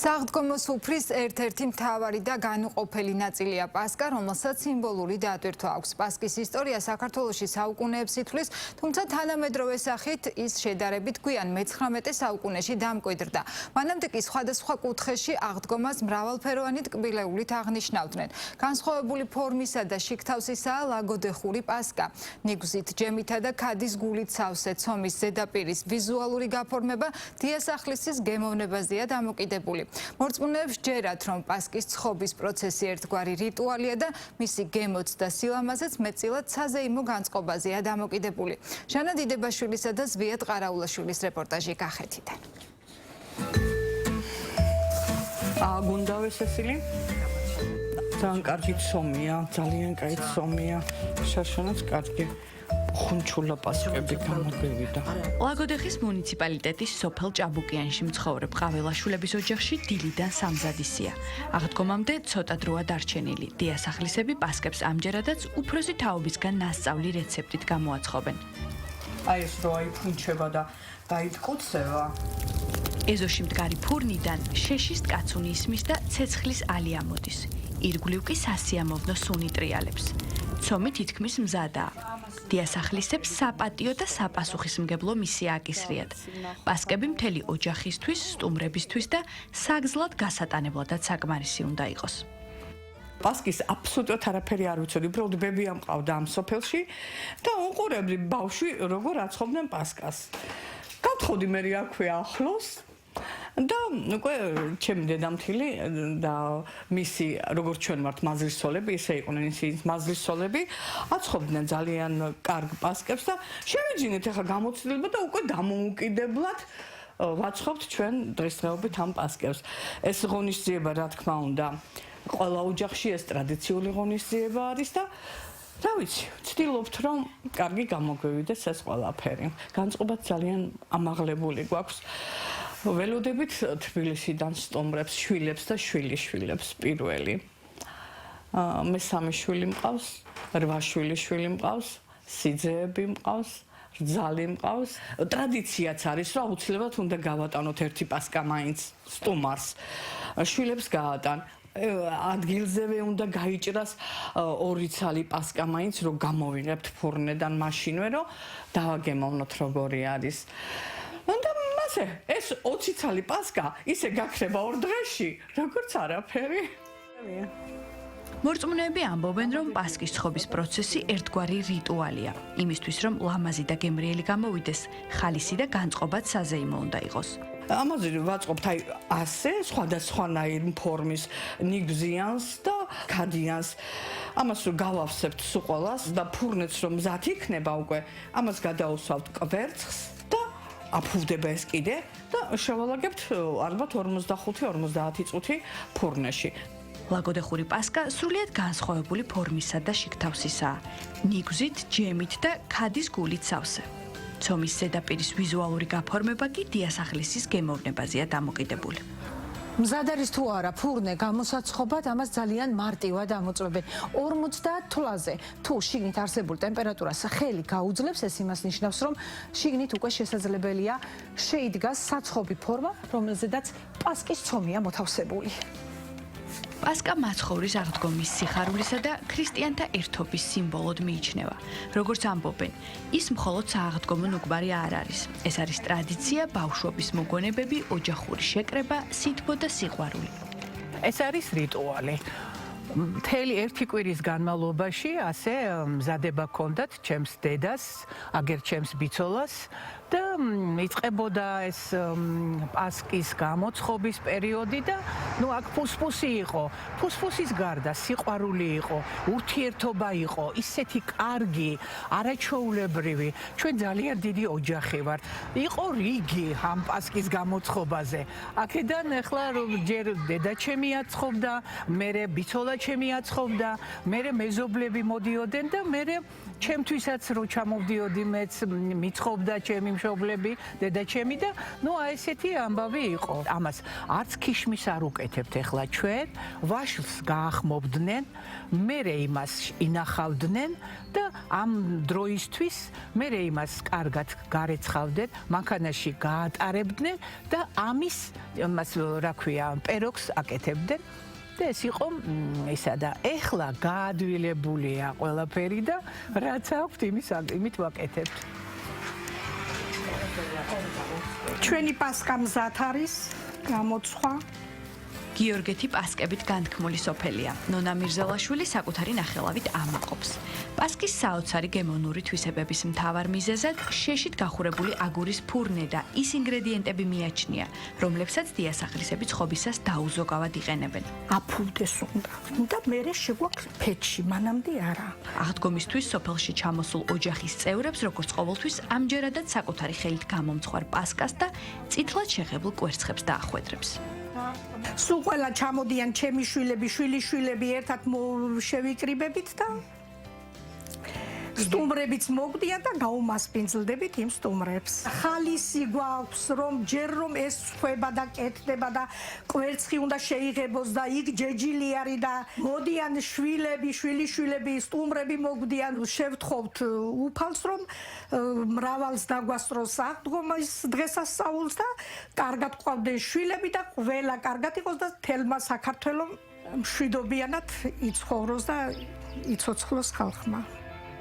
Საღდგომო სუფრის ერთ-ერთი მთავარი და განუყოფელი ნაწილია პასკა, რომელსაც სიმბოლური დატვირთვა აქვს. პასკის ისტორია საქართველოში საუკუნეებს ითვლის, თუმცა თანამედროვე სახით ის შედარებით გვიან მე-19 საუკუნეში დამკვიდრდა. მანამდე კი სხვადასხვა კუთხეში აღდგომას მრავალფეროვანი ტკბილეულით აღნიშნავდნენ. განსხვავებული ფორმისა და შიგთავსისაა ლაგოდეხური პასკა. ნიგზით, ჯემითა და ქადის გულით სავსე ცომის ზედაპირის ვიზუალური გაფორმება დიასახლისის გემოვნებაზეა დამოკიდებული. მორწმუნეებს ჯერათ, რომ პასკის ცხობის პროცესი ერთგვარი რიტუალია და მისი გემოც და სილამაზეც მეტწილად საზეიმო განწყობაზეა დამოკიდებული. ჟანა დიდებაშვილისა და ზვიად ყარაულაშვილის რეპორტაჟი კახეთიდან. გუნდავე სესილი? ძალიან კარგი ცომია, ძალიან კაი ცომია. შაშანაც კარგი. ხუნჩულა პასკები გამოგვივიდა. ლაგოდეხის მუნიციპალიტეტის სოფელ ჭაბუკიანში მცხოვრებ ყაველაშვილების ოჯახში დილიდან სამზადისია. აღდგომამდე ცოტა დროა დარჩენილი. დიასახლისები პასკებს ამჯერადაც უფროსი თაობისგან ნასწავლი რეცეპტით გამოაცხობენ. აი ეს რო აიფუნჩება და დაიტკუცევა. ეზოში მდგარი ფურნიდან შეშის კაცუნი ისმის და ცეცხლის ალი ამოდის. ირგვლივ კი სასიამოვნო სუნი ტრიალებს. ცომი თითქმის მზადაა. დიასახლისებს საპატიო და საპასუხისმგებლო მისია აკისრიათ. პასკები მთელი ოჯახისთვის, სტუმრებისთვის და საგზლად გასატანებლადაც საკმარისი უნდა იყოს. პასკის აბსოლუტურად არაფერი არ ვიცოდი, უბრალოდ ბებია მყავდა ამ სოფელში და უყურებდი ბავშვი როგორ აცხობდნენ პასკას. გავთხოვდი მე აქვე ახლოს და უკვე ჩემი დედამთილი და მისი როგორც ჩვენ ვართ მაზრისოლები, ისე იყვნენ ისინი მაზრისოლები, აცხობდნენ ძალიან კარგ პასკებს და შევიძინეთ ახლა გამოცდილება და უკვე დამოუკიდებლად ვაცხობთ ჩვენ დღესდღეობით ამ პასკებს. ეს ღონისძიება, რა თქმა უნდა, ყველა ოჯახში ეს ტრადიციული ღონისძიება არის და რა ვიცი, ვცდილობთ, რომ კარგი გამოგვივიდეს ეს ყველაფერი. განწყობაც ძალიან ამაღლებული გვაქვს. ველოდებით თბილისიდან სტუმრებს, შვილებს და შვილიშვილებს პირველი. მესამე შვილი მყავს, 8 შვილიშვილი მყავს, სიძეები მყავს, რძალი მყავს. ტრადიციაც არის, რომ აუცილებლად უნდა გავატანოთ ერთი პასკა მაინც სტუმარს. შვილებს გაატან. ადგილზევე უნდა გაიჭრას 2 ცალი პასკა მაინც, რომ გამოვიღებთ ფურნედან მაშინვე, რომ დავაგემოვნოთ როგორი არის. ეს 20 ცალი პასკა ისე გაქრება 2 დღეში, როგორც არაფერი. მორწმუნეები ამბობენ, რომ პასკის ცხობის პროცესი ერთგვარი რიტუალია. იმისთვის, რომ ლამაზი და გემრიელი გამოვიდეს, ხალისი და განწყობაც საზეიმო უნდა იყოს. ამაზე ვაწყობთ აი ასე სხვადასხვანაირ ფორმის ნიგზიანს და ქადიანს. ამას რომ გავავსებთ სუყოლას და ფურნეთს რომ მზად იქნება უკვე, ამას გადაუსვავთ კვერცხს და აფუვდება ეს კიდე და შევალაგებთ ალბათ 45-50 წუთი ფურნეში. ლაგოდეხური პასკა სრულიად განსხვავებული ფორმისა და შიგთავსისაა. ნიგზით, ჯემით და ქადის გულით სავსე. ცომის ზედაპირის ვიზუალური გაფორმება კი დიასახლისის გემოვნებაზეა დამოკიდებული. მზად არის თუ არა ფურნე გამოსაცხობად, ამას ძალიან მარტივად ამოწმებენ. 50 თვლაზე თუ შიგნით არსებულ ტემპერატურას ხელი გაუძლებს, ეს იმას ნიშნავს, რომ შიგნით უკვე შესაძლებელია შეიდგას საცხობი ფორმა, რომელზედაც პასკის ცომია მოთავსებული. პასკა მაცხოვრის აღდგომის სიხარულისა და ქრისტიანთა ერთობის სიმბოლოდ მიიჩნევა. როგორც ამბობენ, ის მხოლოდ სააღდგომო ნუგბარი არ არის. ეს არის ტრადიცია, ბავშვობის მოგონებები, ოჯახური შეკრება, სითბო და სიყვარული. ეს არის რიტუალი. მთელი ერთი კვირის განმავლობაში ასე მზადება ჰქონდათ ჩემს დედას, აგერ ჩემს ბიცოლას და იწყებოდა ეს პასკის გამოცხობის პერიოდი და აქ ფუსფუსი იყო. ფუსფუსის გარდა სიყვარული იყო, ურთიერთობა იყო, ისეთი კარგი, არაჩვეულებრივი. ჩვენ ძალიან დიდი ოჯახი ვართ. იყო რიგი ამ პასკის გამოცხობაზე. აქედან ახლა ჯერ დედაჩემი აცხობდა, მერე ბიცოლა ბრძოლა ჩემი აცხობდა, მე მეზობლები მოდიოდნენ და მე ჩემთვისაც რო ჩამოვდიოდი მეც მიცხობდა ჩემი მშობლები, დედა ჩემი და ნუ აი ესეთი ამბავი იყო. ამას არც ქიშმის არ უკეთებთ ახლა ჩვენ, ვაშლს გაახმობდნენ, მე იმას ინახავდნენ და ამ დროისთვის მე იმას კარგად გარეცხავდნენ, მანქანაში გაატარებდნენ და ამის რა ქვია, პეროქს აკეთებდნენ. და ეს იყო ისა და ეხლა გაადვილებულია ყველაფერი და რაც აქვთ იმით ვაკეთებთ. ჩვენი პასკა მზად არის, გამოცხვა. გიორგეთი პასკებით განთქმული სოფელია. ნონა მირზელაშვილი საკუთარი ნახელავით ამაყობს. პასკის საოცარი გემოვნური თვისებების მთავარ მიზეზად შეშით გახურებული აგურის ფურნე და ის ინგრედიენტები მიაჩნია, რომლებსაც დიასახლისები ცხობისას დაუზოგავად იყენებენ. აფულდეს უნდა მერე შეგვაქვს ფეთში, მანამდე არა. აღდგომისთვის სოფელში ჩამოსულ ოჯახის წევრებს, როგორც ყოველთვის, ამჯერადაც საკუთარი ხელით გამომცხვარ პასკას და წითლად შეღებულ კვერცხებს დაახვედრებს. სულ ყველა ჩამოდიან ჩემი შვილები, შვილიშვილები ერთად შევიკრიბებით და სტუმრებიც მოგდიან და გაუმასპინძლდებით იმ სტუმრებს. ხალისი გვაქვს, რომ ჯერ რომ ეს ხდება და კეთდება და კვერცხი უნდა შეიღებოს და იქ ჯეჯილი არის და მოდიან შვილები, შვილიშვილები, სტუმრები მოგდიან, შევთხოვთ უფალს, რომ მრავალს დაგვასწროს აღდგომის დღესასწაულს და კარგად ყავდნენ შვილები და ყველა კარგად იყოს და თელმა საქართველოს მშვიდობიანად იცხოვროს და იცოცხლოს ხალხმა.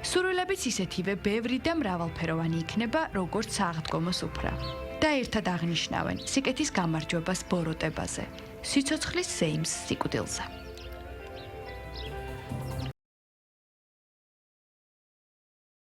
სურვილებიც ისეთივე ბევრი და მრავალფეროვანი იქნება, როგორც სააღდგომო სუფრა. და ერთად აღნიშნავენ სიკეთის გამარჯვებას ბოროტებაზე, სიცოცხლის ზეიმს სიკვდილზე.